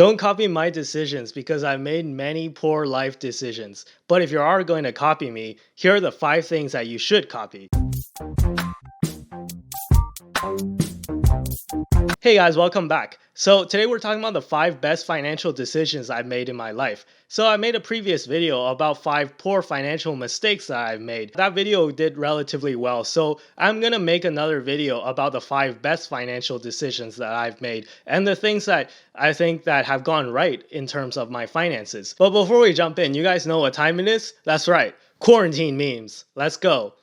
Don't copy my decisions because I've made many poor life decisions. But if you are going to copy me, here are the 5 things that you should copy. Hey guys, welcome back. So today we're talking about the 5 best financial decisions I've made in my life. So I made a previous video about 5 poor financial mistakes that I've made. That video did relatively well. So I'm going to make another video about the 5 best financial decisions that I've made and the things that I think that have gone right in terms of my finances. But before we jump in, you guys know what time it is? That's right. Quarantine memes. Let's go.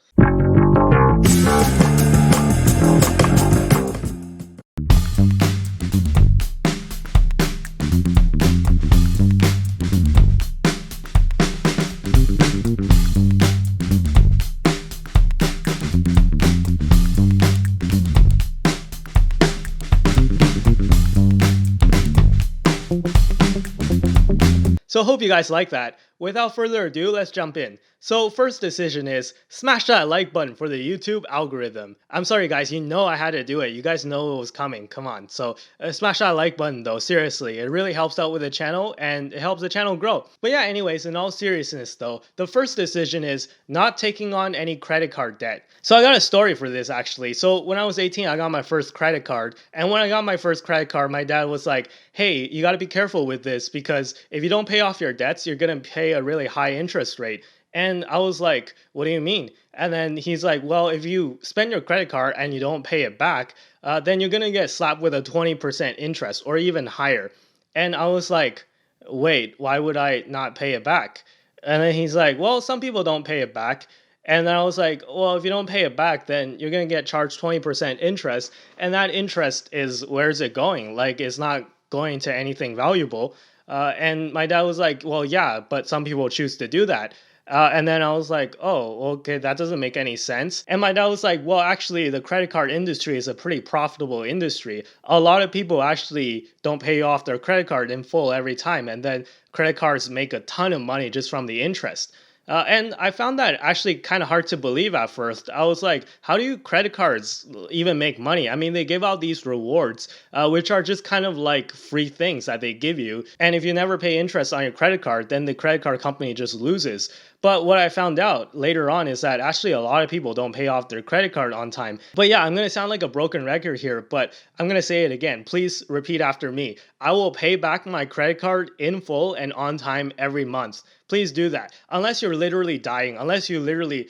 So hope you guys like that. Without further ado, let's jump in. So first decision is smash that like button for the YouTube algorithm. I'm sorry guys, you know I had to do it. You guys know it was coming. Come on. So smash that like button though. Seriously, it really helps out with the channel and it helps the channel grow. But yeah, anyways, in all seriousness though, the first decision is not taking on any credit card debt. So I got a story for this actually. So when I was 18, I got my first credit card. And when I got my first credit card, my dad was like, hey, you got to be careful with this because if you don't pay off your debts, you're going to pay a really high interest rate. And I was like, what do you mean? And then he's like, well, if you spend your credit card and you don't pay it back, then you're going to get slapped with a 20% interest or even higher. And I was like, wait, why would I not pay it back? And then he's like, well, some people don't pay it back. And then I was like, well, if you don't pay it back, then you're going to get charged 20% interest. And that interest is, where's it going? Like, it's not going to anything valuable. And my dad was like, well, yeah, but some people choose to do that. And then I was like, oh, okay, that doesn't make any sense. And my dad was like, well, actually, the credit card industry is a pretty profitable industry. A lot of people actually don't pay off their credit card in full every time. And then credit cards make a ton of money just from the interest. And I found that actually kind of hard to believe at first. I was like, how do credit cards even make money? I mean, they give out these rewards, which are just kind of like free things that they give you. And if you never pay interest on your credit card, then the credit card company just loses. But what I found out later on is that actually a lot of people don't pay off their credit card on time. But yeah, I'm going to sound like a broken record here, but I'm going to say it again. Please repeat after me. I will pay back my credit card in full and on time every month. Please do that. Unless you're literally dying, unless you literally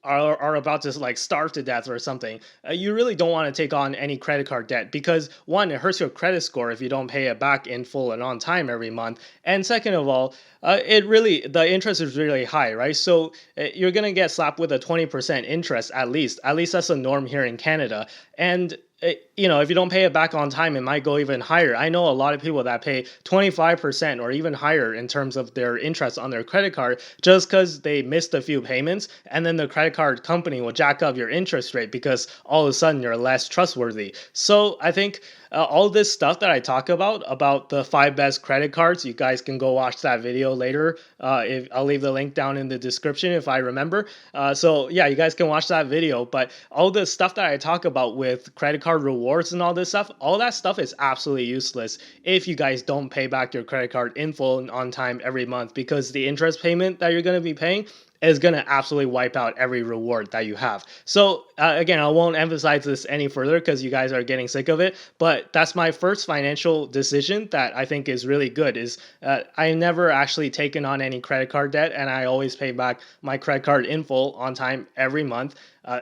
are about to like starve to death or something, you really don't want to take on any credit card debt because one, it hurts your credit score if you don't pay it back in full and on time every month. And second of all, the interest is really high, right? So you're going to get slapped with a 20% interest at least. At least that's the norm here in Canada. And if you don't pay it back on time, it might go even higher. I know a lot of people that pay 25% or even higher in terms of their interest on their credit card just because they missed a few payments, and then the credit card company will jack up your interest rate because all of a sudden you're less trustworthy. So I think all this stuff that I talk about the 5 best credit cards, you guys can go watch that video later. If I'll leave the link down in the description if I remember. So yeah, you guys can watch that video. But all the stuff that I talk about with credit card rewards and all this stuff, all that stuff is absolutely useless if you guys don't pay back your credit card in full and on time every month, because the interest payment that you're going to be paying is going to absolutely wipe out every reward that you have. So again, I won't emphasize this any further because you guys are getting sick of it, but that's my first financial decision that I think is really good is I never actually taken on any credit card debt, and I always pay back my credit card in full on time every month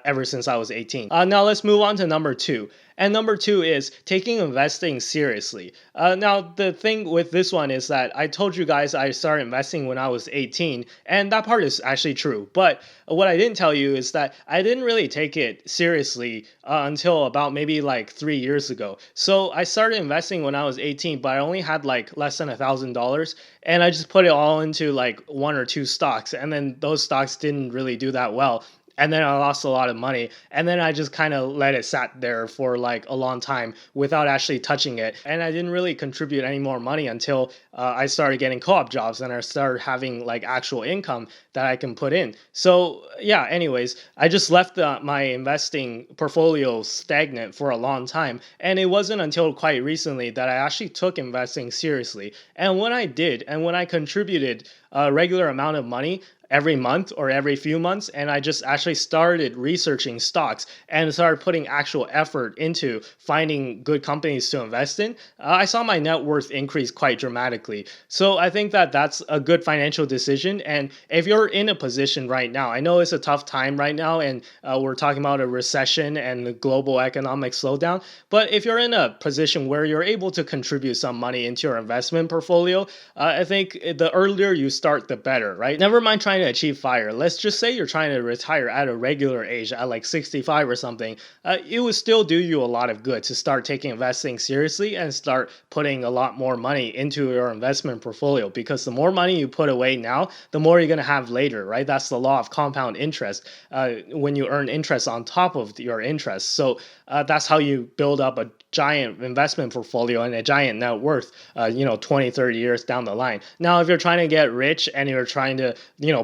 ever since I was 18. Now let's move on to number 2. And number 2 is taking investing seriously. Now, the thing with this one is that I told you guys I started investing when I was 18, and that part is actually true. But what I didn't tell you is that I didn't really take it seriously until about maybe like 3 years ago. So I started investing when I was 18, but I only had like less than $1,000, and I just put it all into like 1 or 2 stocks, and then those stocks didn't really do that well. and then I lost a lot of money, and then I just kind of let it sat there for like a long time without actually touching it, and I didn't really contribute any more money until I started getting co-op jobs and I started having like actual income that I can put in. So yeah, anyways, I just left my investing portfolio stagnant for a long time, and it wasn't until quite recently that I actually took investing seriously. And when I did, and when I contributed a regular amount of money every month or every few months, and I just actually started researching stocks and started putting actual effort into finding good companies to invest in, I saw my net worth increase quite dramatically. So I think that that's a good financial decision. And if you're in a position right now, I know it's a tough time right now, and we're talking about a recession and the global economic slowdown, but if you're in a position where you're able to contribute some money into your investment portfolio, I think the earlier you start, the better, right? Never mind trying to achieve FIRE. Let's just say you're trying to retire at a regular age, at like 65 or something. It would still do you a lot of good to start taking investing seriously and start putting a lot more money into your investment portfolio, because the more money you put away now, the more you're going to have later, right? That's the law of compound interest, when you earn interest on top of your interest. So that's how you build up a giant investment portfolio and a giant net worth, 20, 30 years down the line. Now, if you're trying to get rich and you're trying to,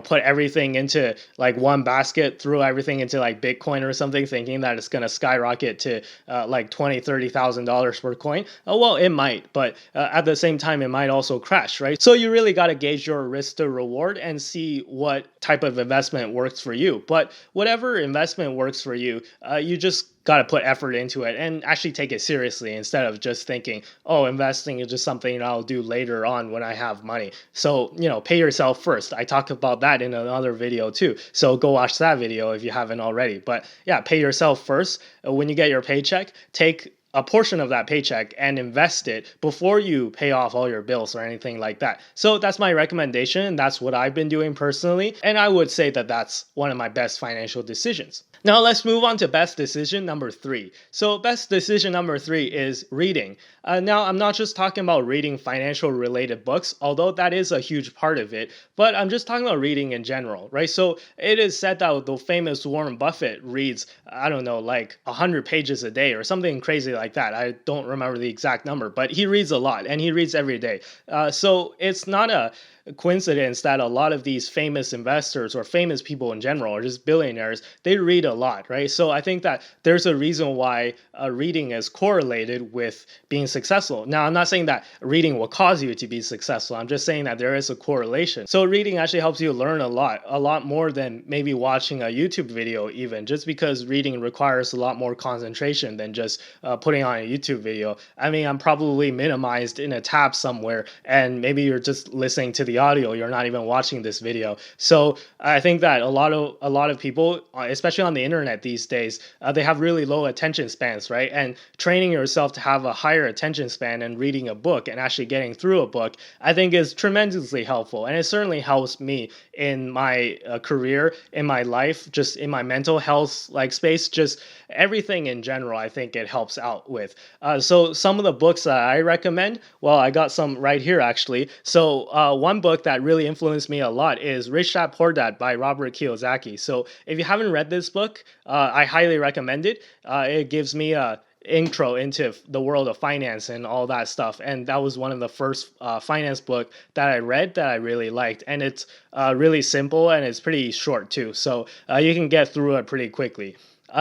put everything into like one basket, throw everything into like Bitcoin or something, thinking that it's going to skyrocket to like $20,000-$30,000 per coin, well, it might, but at the same time, it might also crash, right? So you really got to gauge your risk to reward and see what type of investment works for you. But whatever investment works for you, you just got to put effort into it and actually take it seriously, instead of just thinking, oh, investing is just something I'll do later on when I have money. So, pay yourself first. I talked about that in another video too. So go watch that video if you haven't already. But yeah, pay yourself first. When you get your paycheck, take a portion of that paycheck and invest it before you pay off all your bills or anything like that. So that's my recommendation, and that's what I've been doing personally. And I would say that that's one of my best financial decisions. Now let's move on to best decision number 3. So best decision number 3 is reading. Now I'm not just talking about reading financial related books, although that is a huge part of it, but I'm just talking about reading in general, right? So it is said that the famous Warren Buffett reads, I don't know, like 100 pages a day or something crazy like that. I don't remember the exact number, but he reads a lot, and he reads every day. So it's not a coincidence that a lot of these famous investors or famous people in general, or just billionaires, they read a lot, right? So I think that there's a reason why reading is correlated with being successful. Now, I'm not saying that reading will cause you to be successful. I'm just saying that there is a correlation. So reading actually helps you learn a lot more than maybe watching a YouTube video even, just because reading requires a lot more concentration than just putting on a YouTube video. I mean, I'm probably minimized in a tab somewhere, and maybe you're just listening to the audio, you're not even watching this video. So I think that a lot of people, especially on the internet these days, they have really low attention spans, right? And training yourself to have a higher attention span and reading a book and actually getting through a book, I think is tremendously helpful. And it certainly helps me in my career, in my life, just in my mental health like space, just everything in general. I think it helps out with. So some of the books that I recommend, well, I got some right here actually. So one book that really influenced me a lot is Rich Dad Poor Dad by Robert Kiyosaki. So if you haven't read this book, I highly recommend it. It gives me a intro into the world of finance and all that stuff, and that was one of the first finance book that I read that I really liked, and it's really simple and it's pretty short too, so you can get through it pretty quickly.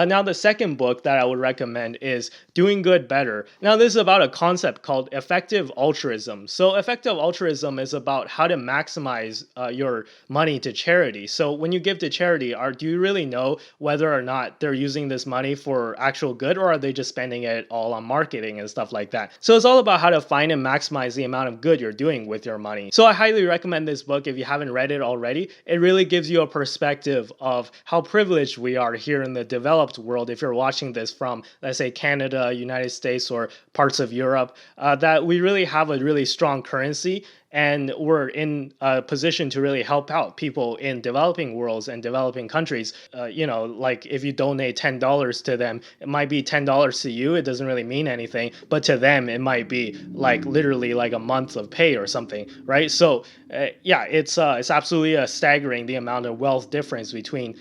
Now, the second book that I would recommend is Doing Good Better. Now, this is about a concept called effective altruism. So effective altruism is about how to maximize your money to charity. So when you give to charity, do you really know whether or not they're using this money for actual good, or are they just spending it all on marketing and stuff like that? So it's all about how to find and maximize the amount of good you're doing with your money. So I highly recommend this book if you haven't read it already. It really gives you a perspective of how privileged we are here in the developed world, if you're watching this from, let's say, Canada, United States, or parts of Europe, that we really have a really strong currency, and we're in a position to really help out people in developing worlds and developing countries. Like if you donate $10 to them, it might be $10 to you. It doesn't really mean anything, but to them, it might be like literally like a month of pay or something, right? So it's absolutely staggering the amount of wealth difference between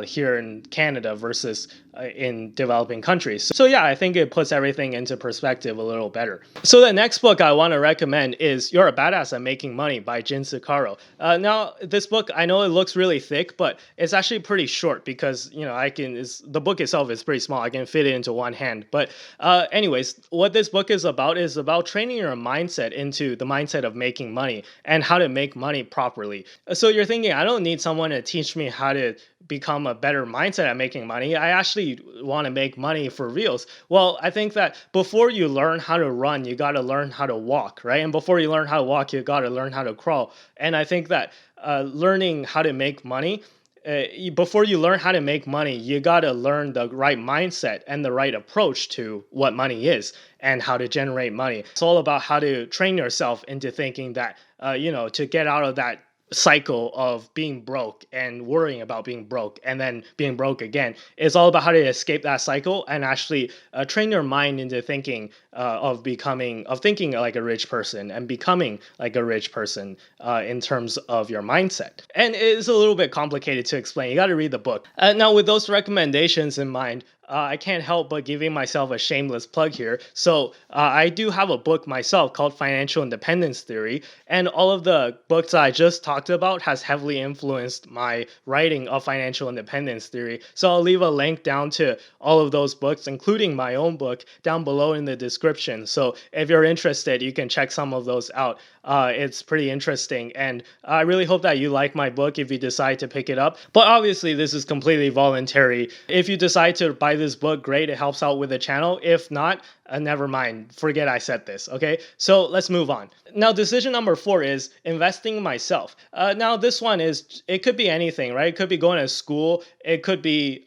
here in Canada versus in developing countries. So yeah, I think it puts everything into perspective a little better. So the next book I want to recommend is You're a Badass at Making Money by Sincero. Now this book, I know it looks really thick, but it's actually pretty short because the book itself is pretty small. I can fit it into one hand. But anyways, what this book is about training your mindset into the mindset of making money and how to make money properly. So you're thinking, I don't need someone to teach me how to become a better mindset at making money. I actually want to make money for reals. Well, I think that before you learn how to run, you got to learn how to walk, right? And before you learn how to walk, you got to learn how to crawl. And I think that learning how to make money, before you learn how to make money, you got to learn the right mindset and the right approach to what money is and how to generate money. It's all about how to train yourself into thinking that, to get out of that cycle of being broke and worrying about being broke and then being broke again. It's all about how to escape that cycle and actually train your mind into thinking thinking like a rich person and becoming like a rich person in terms of your mindset. And it's a little bit complicated to explain. You got to read the book. Now, with those recommendations in mind, I can't help but giving myself a shameless plug here. So I do have a book myself called Financial Independence Theory, and all of the books I just talked about has heavily influenced my writing of Financial Independence Theory. So I'll leave a link down to all of those books, including my own book, down below in the description. So if you're interested, you can check some of those out. It's pretty interesting, and I really hope that you like my book if you decide to pick it up. But obviously, this is completely voluntary. If you decide to buy this book, great, it helps out with the channel. If not, never mind, forget I said this. Okay, so let's move on. Now, decision number 4 is investing in myself. Now, this one it could be anything, right? It could be going to school. It could be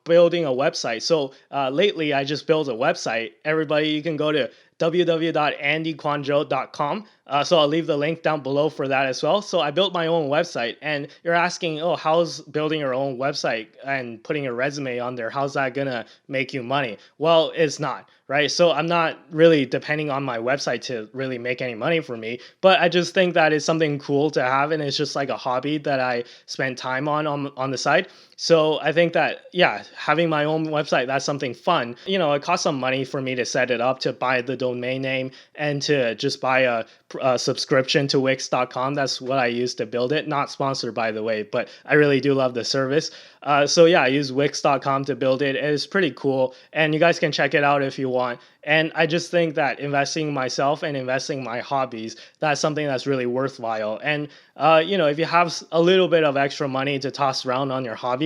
building a website. So lately, I just built a website. Everybody, you can go to www.andyquanzhou.com. So I'll leave the link down below for that as well. So I built my own website, and you're asking, how's building your own website and putting a resume on there, how's that gonna make you money? Well, it's not, right? So I'm not really depending on my website to really make any money for me, but I just think that it's something cool to have, and it's just like a hobby that I spend time on the side. So I think that, having my own website, that's something fun. It costs some money for me to set it up, to buy the domain name, and to just buy a subscription to Wix.com. That's what I use to build it. Not sponsored, by the way, but I really do love the service. I use Wix.com to build it. It's pretty cool, and you guys can check it out if you want. And I just think that investing in myself and investing in my hobbies, that's something that's really worthwhile. And, if you have a little bit of extra money to toss around on your hobbies,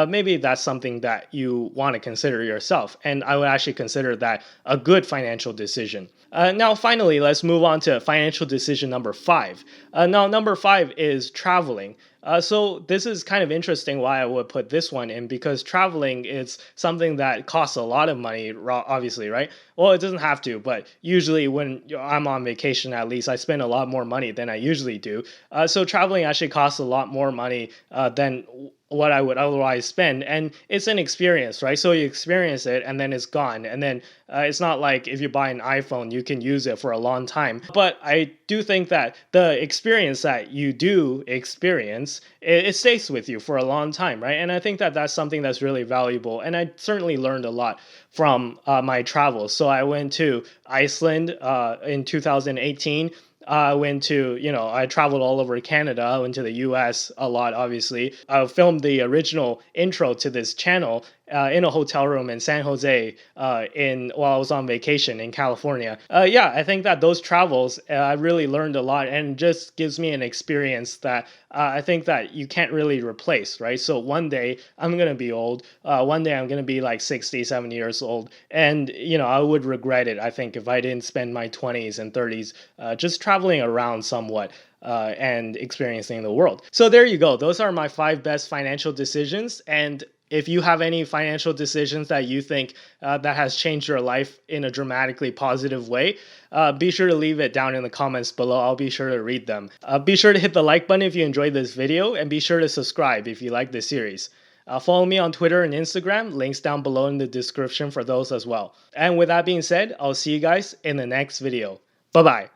maybe that's something that you want to consider yourself. And I would actually consider that a good financial decision. Now, finally, let's move on to financial decision number 5. Now, number 5 is traveling. So this is kind of interesting why I would put this one in, because traveling is something that costs a lot of money, obviously, right? Well, it doesn't have to, but usually when I'm on vacation, at least, I spend a lot more money than I usually do. So traveling actually costs a lot more money than what I would otherwise spend, and it's an experience, right? So you experience it and then it's gone, and then it's not like if you buy an iPhone you can use it for a long time. But I do think that the experience that you do experience, it stays with you for a long time, right? And I think that that's something that's really valuable, and I certainly learned a lot from my travels. So I went to Iceland in 2018. I traveled all over Canada. I went to the US a lot, obviously. I filmed the original intro to this channel in a hotel room in San Jose while I was on vacation in California. I think that those travels, I really learned a lot, and just gives me an experience that I think that you can't really replace, right? So one day I'm going to be old. One day I'm going to be like 60, 70 years old. And, I would regret it, I think, if I didn't spend my 20s and 30s just traveling around somewhat. And experiencing the world. So there you go. Those are my 5 best financial decisions. And if you have any financial decisions that you think that has changed your life in a dramatically positive way, be sure to leave it down in the comments below. I'll be sure to read them. Be sure to hit the like button if you enjoyed this video, and be sure to subscribe if you like this series. Follow me on Twitter and Instagram. Links down below in the description for those as well. And with that being said, I'll see you guys in the next video. Bye-bye.